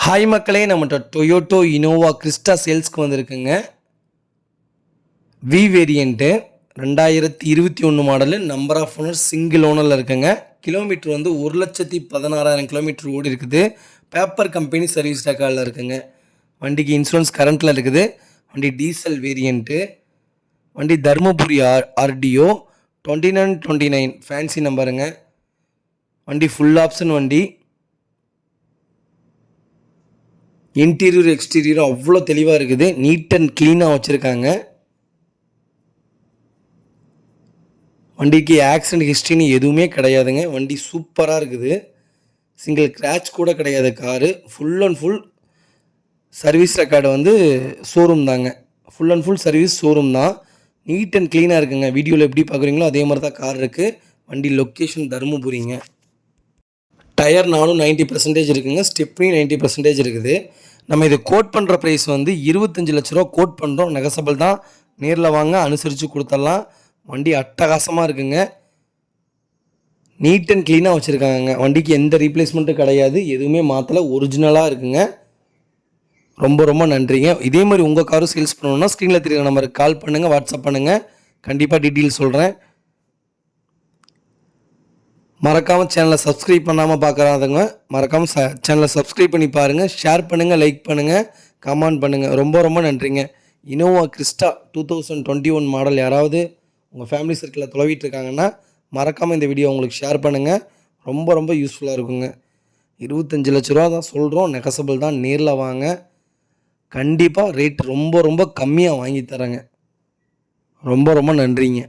Hi மக்களே, நம்மகிட்ட Toyota Innova Crysta சேல்ஸ்க்கு வந்திருக்குங்க. V variant 2021 model. Number of owner single ஓனரில் இருக்குங்க. கிலோமீட்டர் வந்து 1,16,000 கிலோமீட்டர் ஓடி இருக்குது. பேப்பர் கம்பெனி சர்வீஸ் ரெக்கார்டில் இருக்குங்க. வண்டிக்கு இன்சூரன்ஸ் கரண்ட்டில் இருக்குது. வண்டி டீசல் வேரியண்ட்டு. வண்டி தருமபுரி ஆர்டிஓ 2929 ஃபேன்சி நம்பருங்க. வண்டி ஃபுல் ஆப்ஷன் வண்டி. இன்டீரியர் எக்ஸ்டீரியரும் அவ்வளோ தெளிவாக இருக்குது. நீட் அண்ட் க்ளீனாக வச்சுருக்காங்க. வண்டிக்கு ஆக்சிடென்ட் ஹிஸ்ட்ரின்னு எதுவுமே கிடையாதுங்க. வண்டி சூப்பராக இருக்குது. சிங்கிள் கிராச் கூட கிடையாது. Car full and full service record வந்து ஷோரூம் தாங்க. Full and full service showroom தான். நீட் அண்ட் க்ளீனாக இருக்குங்க. வீடியோவில் எப்படி பார்க்குறீங்களோ அதே மாதிரி தான் கார் இருக்குது. வண்டி லொக்கேஷன் தருமபுரிங்க. டயர் 90% இருக்குங்க. ஸ்டெப்னி 90% இருக்குது. நம்ம இது கோட் பண்ணுற ப்ரைஸ் வந்து 25 லட்ச ரூபா கோட் பண்ணுறோம். நெகசபிள் தான். நேரில் வாங்க, அனுசரித்து கொடுத்துடலாம். வண்டி அட்டகாசமாக இருக்குங்க. நீட் அண்ட் க்ளீனாக வச்சுருக்காங்க. வண்டிக்கு எந்த ரீப்ளேஸ்மெண்ட்டும் கிடையாது. எதுவுமே மாற்றலை. ஒரிஜினலாக இருக்குங்க. ரொம்ப ரொம்ப நன்றிங்க. இதே மாதிரி உங்கள் காரும் சேல்ஸ் பண்ணணுன்னா ஸ்க்ரீனில் தெரியுற நம்பருக்கு கால் பண்ணுங்கள், வாட்ஸ்அப் பண்ணுங்கள். கண்டிப்பாக டீட்டெயில் சொல்கிறேன். மறக்காமல் சேனலை சப்ஸ்கிரைப் பண்ணாமல் பார்க்குறாதவங்க மறக்காமல் சேனலை சப்ஸ்கிரைப் பண்ணி பாருங்கள். ஷேர் பண்ணுங்கள், லைக் பண்ணுங்கள், கமெண்ட் பண்ணுங்கள். ரொம்ப ரொம்ப நன்றிங்க. இனோவா கிறிஸ்டா 2021 மாடல் யாராவது உங்கள் ஃபேமிலி சர்க்கிளில் தொலைவிட்டு இருக்காங்கன்னா மறக்காமல் இந்த வீடியோ உங்களுக்கு ஷேர் பண்ணுங்கள். ரொம்ப ரொம்ப யூஸ்ஃபுல்லாக இருக்குங்க. 25 லட்ச ரூபா தான் சொல்கிறோம். நெகசபிள் தான். நேரில் வாங்க. கண்டிப்பாக ரேட் ரொம்ப ரொம்ப கம்மியாக வாங்கி தரேங்க. ரொம்ப ரொம்ப நன்றிங்க.